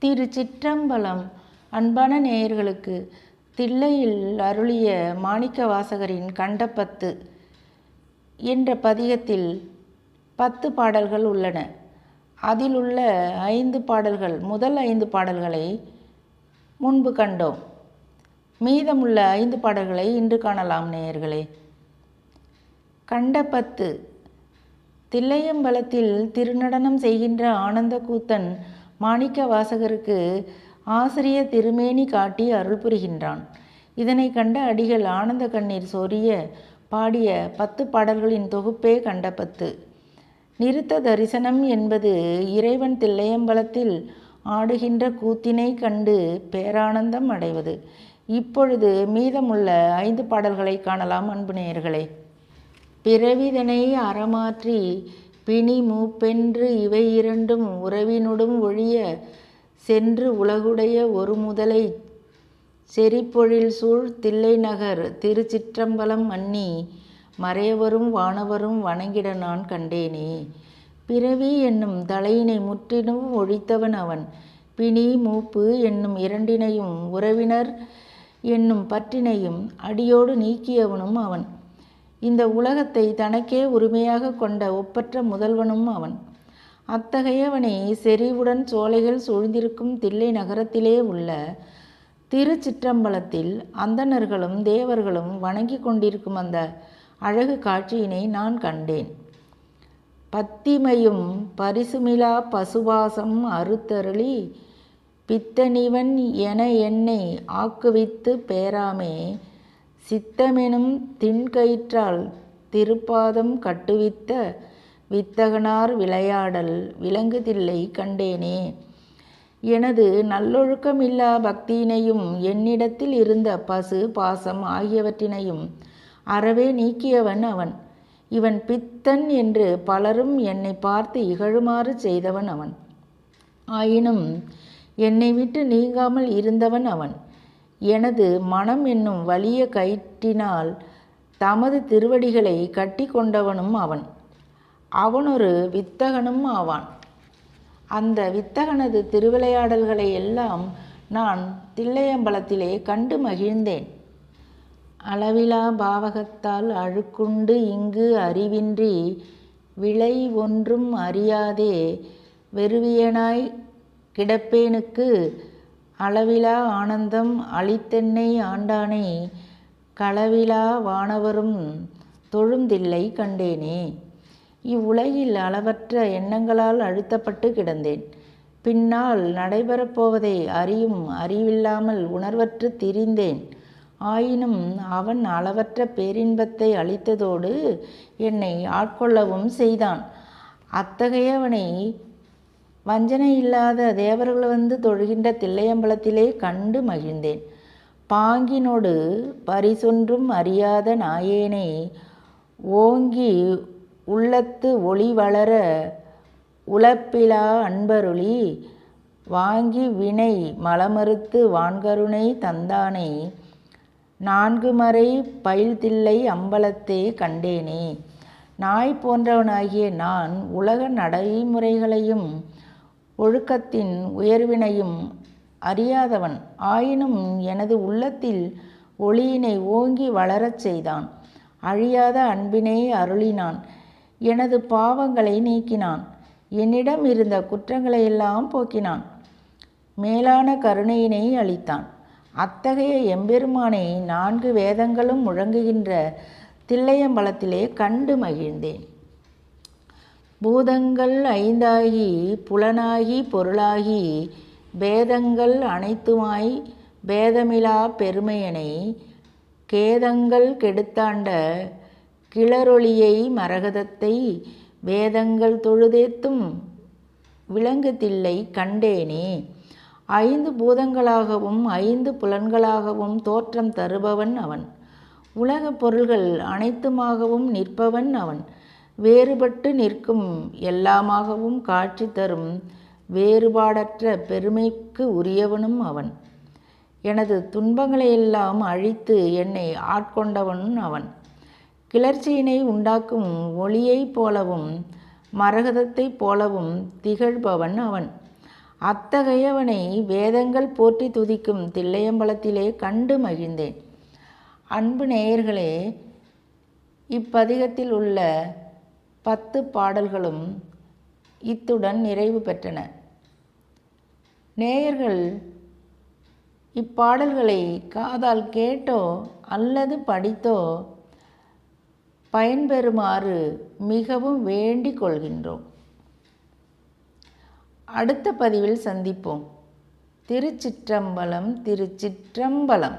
திருச்சிற்றம்பலம். அன்பான நேயர்களுக்கு தில்லையில் அருளிய மாணிக்க வாசகரின் கண்டப்பத்து என்ற பதிகத்தில் 10 பாடல்கள் உள்ளன. அதில் உள்ள 5 பாடல்கள், முதல் 5 பாடல்களை முன்பு கண்டோம். மீதமுள்ள 5 பாடல்களை இன்று காணலாம் நேயர்களே. கண்டப்பத்து. தில்லையம்பலத்தில் திருநடனம் செய்கின்ற ஆனந்த கூத்தன் மாணிக்க வாசகருக்கு ஆசிரிய திருமேனி காட்டி அருள் புரிகின்றான். இதனை கண்ட அடிகள் ஆனந்த கண்ணீர் சொரிய பாடிய 10 பாடல்களின் தொகுப்பே கண்டப்பத்து. நிறுத்த தரிசனம் என்பது இறைவன் தில்லையம்பலத்தில் ஆடுகின்ற கூத்தினை கண்டு பேரானந்தம் அடைவது. இப்பொழுது மீதமுள்ள 5 பாடல்களை காணலாம் அன்பு நேயர்களே. பிறவிதனை அறமாற்றி பிணி மூப்பென்று இவை இரண்டும் உறவினொடும் ஒழிய சென்று உலகுடைய ஒரு முதலை செறிப்பொழில் சூழ் தில்லை நகர் திருச்சிற்றம்பலம் மன்னி மறையவரும் வானவரும் வணங்கிட நான் கண்டேனே. பிறவி என்னும் தலையினை முற்றிலும் ஒழித்தவன் அவன். பிணி மூப்பு என்னும் இரண்டினையும் உறவினர் என்னும் பற்றினையும் அடியோடு நீக்கியவனும் அவன். இந்த உலகத்தை தனக்கே உரிமையாக கொண்ட ஒப்பற்ற முதல்வனும் அவன். அத்தகையவனை செறிவுடன் சோலைகள் சூழ்ந்திருக்கும் தில்லை நகரத்திலே உள்ள திருச்சிற்றம்பலத்தில் அந்தணர்களும் தேவர்களும் வணங்கி கொண்டிருக்கும் அந்த அழகு காட்சியினை நான் கண்டேன். பத்திமையும் பரிசுமிலா பசுபாசம் அறுத்தருளி பித்தனிவன் என என்னை ஆக்குவித்து பேராமே சித்தமெனும் திண்கயிற்றால் திருப்பாதம் கட்டுவித்த வித்தகனார் விளையாடல் விளங்குதில்லை கண்டேனே. எனது நல்லொழுக்கமில்லா பக்தியினையும் என்னிடத்தில் இருந்த பசு பாசம் ஆகியவற்றினையும் அறவே நீக்கியவன் அவன். இவன் பித்தன் என்று பலரும் என்னை பார்த்து இகழுமாறு செய்தவன் அவன். ஆயினும் என்னை விட்டு நீங்காமல் இருந்தவன் அவன். எனது மனம் என்னும் வலிய கயிற்றினால் தமது திருவடிகளை கட்டி கொண்டவனும் அவன். அவனொரு வித்தகனும் ஆவான். அந்த வித்தகனது திருவிளையாடல்களை எல்லாம் நான் தில்லையம்பலத்திலே கண்டு மகிழ்ந்தேன். அளவிலா பாவகத்தால் அழுக்குண்டு இங்கு அறிவின்றி விளை ஒன்றும் அறியாதே வெறுவியனாய் கிடப்பேனுக்கு அளவிலா ஆனந்தம் அளித்தென்னை ஆண்டானை களவிலா வானவரும் தொழுந்தில்லை கண்டேனே. இவ்வுலகில் அளவற்ற எண்ணங்களால் அழுத்தப்பட்டு கிடந்தேன். பின்னால் நடைபெறப்போவதை அறியும் அறிவில்லாமல் உணர்வற்று திரிந்தேன். ஆயினும் அவன் அளவற்ற பேரின்பத்தை அளித்ததோடு என்னை ஆட்கொள்ளவும் செய்தான். அத்தகையவனை வஞ்சனை இல்லாத தேவர்கள் வந்து தொழுகின்ற தில்லையம்பலத்திலே கண்டு மகிழ்ந்தேன். பாங்கினோடு பரிசொன்றும் அறியாத நாயேனை ஓங்கி உள்ளத்து ஒளி வளர உலப்பிலா அன்பருளி வாங்கி வினை மலமறுத்து வான்கருணை தந்தானை 4 மறை பயில்தில்லை அம்பலத்தே கண்டேனே. நாய் போன்றவனாகிய நான் உலக நடைமுறைகளையும் ஒழுக்கத்தின் உயர்வினையும் அறியாதவன். ஆயினும் எனது உள்ளத்தில் ஒளியினை ஓங்கி வளரச் செய்தான். அழியாத அன்பினை அருளினான். எனது பாவங்களை நீக்கினான். என்னிடம் இருந்த குற்றங்களையெல்லாம் போக்கினான். மேலான கருணையினை அளித்தான். அத்தகைய எம்பெருமானை 4 வேதங்களும் முழங்குகின்ற தில்லையம்பலத்திலே கண்டு மகிழ்ந்தேன். பூதங்கள் 5ஆகி புலனாகி பொருளாகி பேதங்கள் அனைத்துமாய் பேதமிலா பெருமையனை கேதங்கள் கெடுத்தாண்ட கிளரொளியை மரகதத்தை வேதங்கள் தொழுதேத்தும் விளங்குதில்லை கண்டேனே. 5 பூதங்களாகவும் 5 புலன்களாகவும் தோற்றம் தருபவன் அவன். உலகப் பொருள்கள் அனைத்துமாகவும் நிற்பவன் அவன். வேறுபட்டு நிற்கும் எல்லாமாகவும் காட்சி தரும் வேறுபாடற்ற பெருமைக்கு உரியவனும் அவன். எனது துன்பங்களையெல்லாம் அழித்து என்னை ஆட்கொண்டவன் அவன். கிளர்ச்சியினை உண்டாக்கும் ஒளியைப் போலவும் மரகதத்தைப் போலவும் திகழ்பவன் அவன். அத்தகையவனை வேதங்கள் போற்றி துதிக்கும் தில்லையம்பலத்திலே கண்டு மகிழ்ந்தேன். அன்பு நேயர்களே, இப்பதிகத்தில் உள்ள 10 பாடல்களும் இத்துடன் நிறைவு பெற்றன. நேயர்கள் இப்பாடல்களை காதால் கேட்டோ அல்லது படித்தோ பயன்பெறுமாறு மிகவும் வேண்டிக் கொள்கின்றோம். அடுத்த பதிவில் சந்திப்போம். திருச்சிற்றம்பலம், திருச்சிற்றம்பலம்.